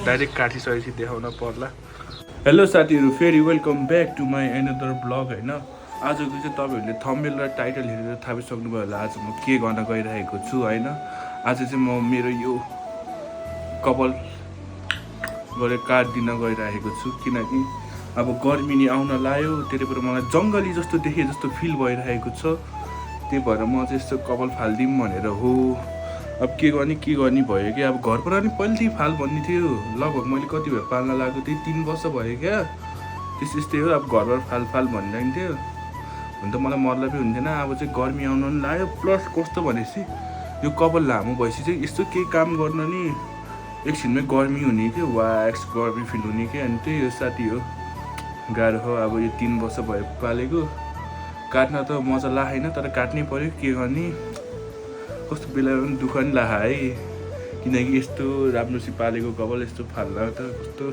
Direct काटिसकेपछि देखाउन पर्ला। Hello साथीहरू, फेरि welcome back to my another blog होइन। आजको चाहिँ तपाईँहरूले थम्बनेल र टाइटल हेरेर थाहा पाइसक्नुभयो होला आज म के गर्न गइरहेको छु होइन। आज चाहिँ म मेरो यो कपाल गरेर काटिदिन गइरहेको छु, किनकि अब गर्मी नि आउन लाग्यो। त्यही भएर मलाई जङ्गली जस्तो देखे जस्तो फिल भइरहेको छ। त्यही भएर म चाहिँ यस्तो कपाल फालिदिउँ भनेर हो। अब के गर्ने भयो कि अब घरबाट नि पहिलेदेखि फाल भन्ने थियो। लगभग मैले कति भयो पाल्न लाग्यो, त्यही 3 वर्ष भयो क्या। त्यस्तै हो, अब घरबाट फाल भनिरहेको थियो। हुन त मलाई मतलबै हुन्थेन। अब चाहिँ गर्मी आउन पनि लाग्यो। प्लस कस्तो भनेपछि यो कपाल लामो भएपछि चाहिँ यस्तो केही काम गर्न नि एकछिनमै गर्मी हुने क्या, वाक्स गर्मी फिल हुने क्या। अनि त्यही हो साथी हो, गाह्रो हो। अब यो 3 वर्ष भयो पालेको। काट्न त मजा लागेन, तर काट्नै पऱ्यो, के गर्ने। कस्तो बेलामा पनि दुःख नि लाग्यो है, किनकि यस्तो राम्रोसित पालेको कपाल यस्तो फाल्दा त कस्तो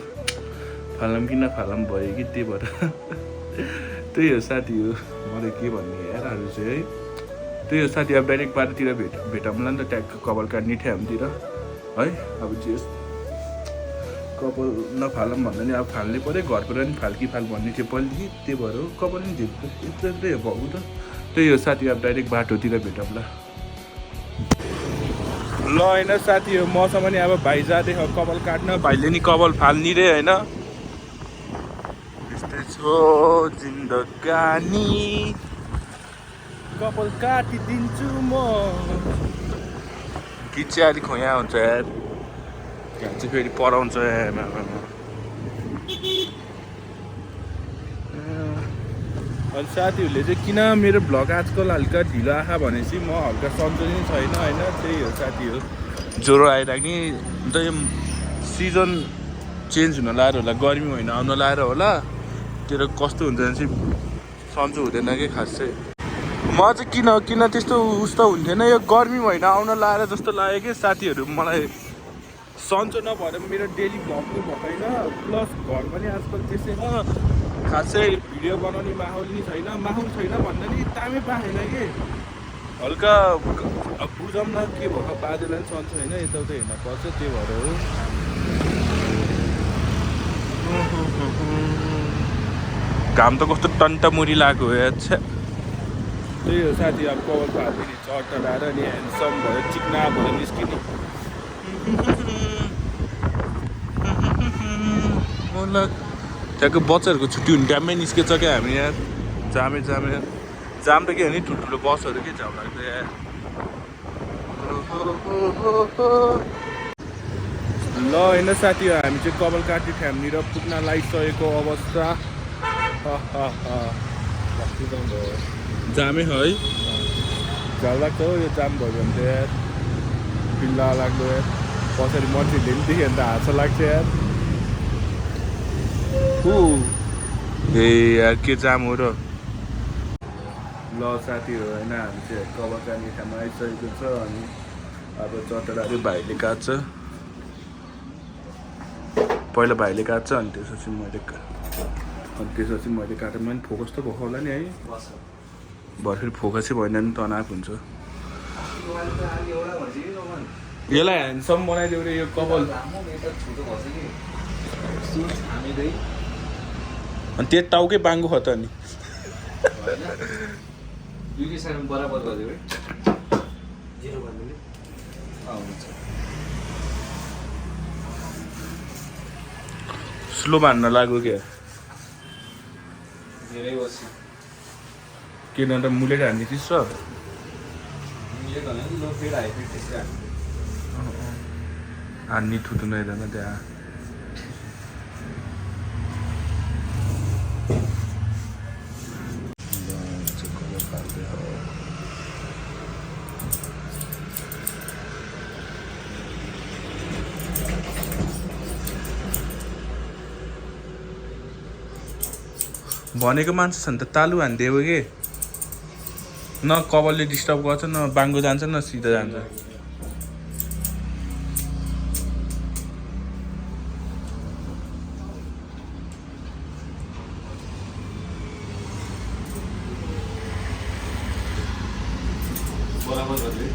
फालम कि नफालम भयो कि। त्यही भएर त्यही हो साथी हो, मलाई के भन्ने यारहरू चाहिँ है। त्यही हो साथी, अब डाइरेक्ट बाटोतिर भेटौँला नि त, ट्यागको कपाल काट्ने ठाउँतिर है। अब जे कपाल नफालम भन्दा नि अब फाल्नै पऱ्यो। घरबाट नि फाल भन्ने थियो पहिलेदेखि, त्यही भएर कपाल नि यत्रै हो भाउ त। त्यही हो साथी, अब डाइरेक्ट बाटोतिर भेटौँला ल होइन साथी हो। मसँग नि अब भाइ जाँदै हो कपाल काट्न, भाइले नि कपाल फाल्ने रे होइन। यस्तै छो जिन्दगानी, कपाल काटिदिन्छु म। गीत चाहिँ अलिक खोया हुन्छ यार, यहाँ चाहिँ फेरि पढाउँछ अनि साथीहरूले चाहिँ किन मेरो भ्लग आजकल हल्का ढिलो आँखा भनेपछि म हल्का सन्चो नि छैन होइन। त्यही हो साथी हो, ज्वरो आइराख्ने अन्त यो सिजन चेन्ज हुन लाएर होला, गर्मी महिना आउन लाएर होला। त्यो कस्तो हुन्छ भने चाहिँ सन्चो हुँदैन कि खास चाहिँ। म चाहिँ किन त्यस्तो उस्तो हुन्थेन, यो गर्मी महिना आउन लाएर जस्तो लाग्यो कि साथीहरू। मलाई सन्चो नभएर मेरो डेली भ्लग पनि भएन, प्लस घर पनि आजकल त्यसैमा खासै भिडियो बनाउने माहौल नि छैन। माहौल छैन भन्दा नि टाइमै पाएन कि। हल्का अब बुझौँ न के भएको, बाजेलाई पनि सन्चो होइन, यताउता हेर्न पर्छ। त्यही भएर हो। घाम त कस्तो टन्टमुरी लाग्यो यार। त्यही हो साथी, अब कपाल फाल्दिने चट्टा लाएर नि ह्यान्डसम भयो, चिक्ना भयो निस्किने। त्यहाँको बच्चाहरूको छुट्टी हुने टाइममै निस्केछ क्या हामी यार। जाम त के भने ठुल्ठुलो बसहरू के जाम लाग्छ यार। ल होइन साथी हो, हामी चाहिँ कपाल काट्ने ठाउँनिर पुग्न लागिसकेको अवस्था। जामै है, झ्याल लाग्छ हो यो जाम भयो भने त यार। पिल्ला लाग्दो यार, पछाडि मान्छेले पनि देख्यो भने त हाँसो लाग्छ यार। ए यार के जाम हो र। ल साथी हो होइन, हामी चाहिँ कपाल काट्ने ठाउँमा आइसकेको छ। अनि अब चटडाहरू भाइले काट्छ, पहिला भाइले काट्छ अनि त्यसपछि मैले काटेँ। मैले फोकस त भएको होला नि है, भर्खर फोकसै भएन नि तनाव हुन्छ। यसलाई ह्यान्डसम बनाइदियो रे यो कपाल। अनि त्यो टाउकै बाङ्गो खत नि बराबर गरिदियो है। स्लो भान्न लाग्यो क्या, किन त मुले हान्ने चिज छ। हान्ने थुतु नहेर्दैन त्यहाँ। भनेको मान्छे छ नि त तालु हानिदियो कि न कपालले डिस्टर्ब गर्छ, न बाङ्गो जान्छ, न सिधा जान्छ। बराबर गरिदियो।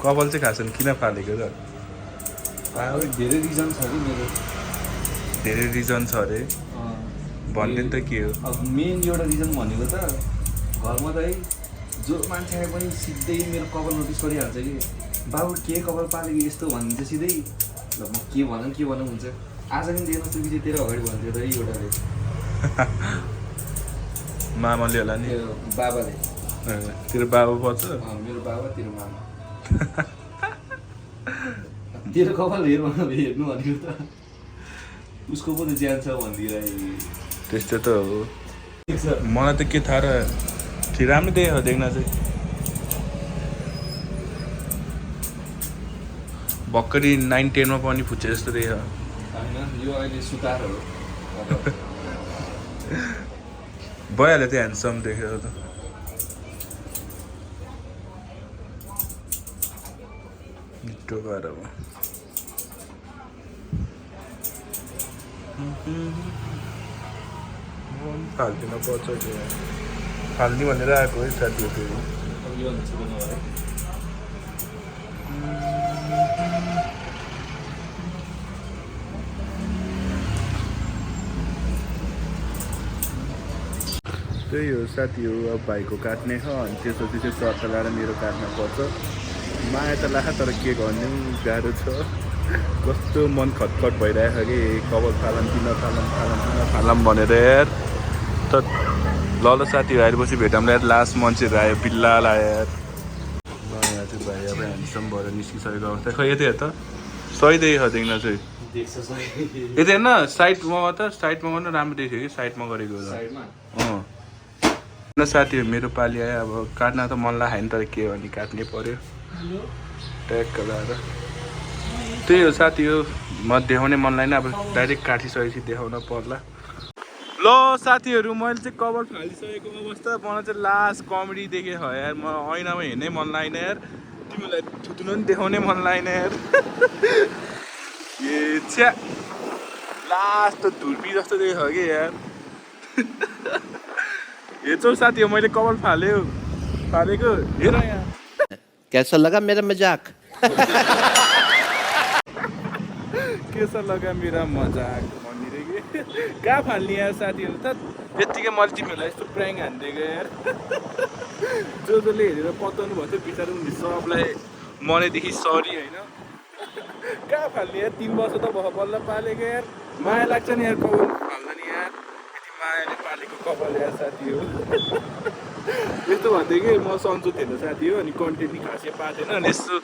कपाल चाहिँ खासन् किन फालेको त धेरै रिजन छ कि मेरो धेरै रिजन छ अरे भन्ने त के हो अब मेन एउटा रिजन भनेको त घरमा त है जो मान्छे आए पनि सिधै मेरो कपाल नोटिस गरिहाल्छ कि बाबु के कपाल पालेको यस्तो भनिन्छ सिधै ल म के भनौँ हुन्छ आज पनि देख्नु त्यो पछि तेरो अगाडि भन्थ्यो त एउटाले मामाले होला नि बाबाले तेरो बाबा पर्छ मेरो बाबा तेरो मामा तेरो कपाल हेर्नु भनेको त उसको पनि ज्यान छ भनिदिएर त्यस्तो त हो मलाई त के थाहा र ठिक राम्रो देख्यो देख्न चाहिँ भर्खरै 9-10 मा पनि फुच्चे जस्तो देख्यो होइन यो अहिले सुतार हो भइहाल्यो त्यो ह्यान्डसम देख्यो त मिठो भएर अब फाल्दिन पर्छ फाल्ने भनेर आएको है साथीहरू फेरि त्यही हो साथी हो अब भाइको काट्ने हो अनि त्यसपछि चाहिँ सर्ट लगाएर मेरो काट्न पर्छ माया त लाख तर के गर्ने गाह्रो छ कस्तो मन खटखट भइरहेको छ कि कपाल फालम कि नफालम भनेर यार त ल साथीहरू आएपछि भेटौँला यार लास्ट मान्छेहरू आयो बिल्ला लायो यार यहाँ चाहिँ भाइ अब ह्यान्डसम भएर निस्किसकेको अवस्था खै यतै त सही देख्यो देख्न चाहिँ यतै हेर्न साइडमा त साइडमा गर्नु राम्रो देख्यो कि साइडमा गरेको साथीहरू मेरो पालि आयो अब काट्न त मन लाग्यो नि तर के हो भने काट्नै पर्यो ट्याक्क लगाएर त्यही हो साथी हो म देखाउने मन लाग्दैन अब डाइरेक्ट काटिसकेपछि देखाउन पर्ला ल साथीहरू मैले चाहिँ कपाल फालिसकेको अवस्था मलाई चाहिँ लास्ट कमेडी देखेँ हो यार म ऐनामा हेर्नै मन लागेन यार तिमीलाई थुत्नु पनि देखाउनै मन लागेन यार ए छ्या लास्ट त धुर्पी जस्तो देखेँ कि यार हेर्छौ साथी हो मैले कपाल फालेको हेर यहाँ कैसा लगा मेरा मजाक कैसा लगा मेरा मजाक भनिदिएर कि कहाँ फाल्ने यार साथीहरू त यत्तिकै मैले तिमीहरूलाई यस्तो प्र्याङ हानिदिएको यार जसले हेरेर पताउनु भएको थियो बिचरा उनी सबलाई मनैदेखि सरी होइन कहाँ फाल्ने यार 3 वर्ष त भयो बल्ल पालेको यार माया लाग्छ नि यार कपाल फाल्दैन यार यति मायाले पालेको कपाल यार साथी हो यस्तो भन्थ्यो कि म सन्चो थिएन साथी हो अनि कन्टेन्ट नि खासै पाएको थिएन अनि यस्तो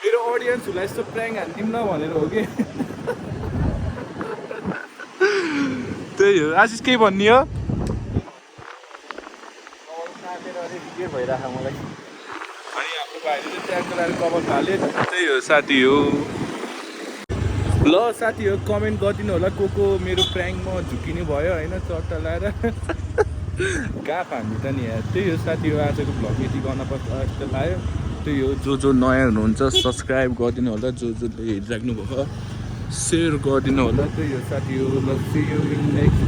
मेरो अडियन्सहरूलाई यस्तो प्र्याङ हानिदिउँ न भनेर हो कि त्यही हो आशिष केही भन्ने हो के भइरहेको मलाई अनि हाम्रो भाइले चाहिँ ट्याग लगाएर कपाल फाले त्यही हो साथी हो ल साथी हो कमेन्ट गरिदिनु होला को मेरो प्र्याङमा झुकिनु भयो होइन चट्टा लगाएर कहाँ फाल्ने त नि यार त्यही हो साथी हो आजको भ्लग यति गर्न पर्छ जस्तो लाग्यो त्यही हो जो नयाँ हुनुहुन्छ सब्सक्राइब गरिदिनु होला जसले हेरिराख्नु भयो सेयर गरिदिनु होला त्यही हो साथी हो ल सी यु इन नेक्स्ट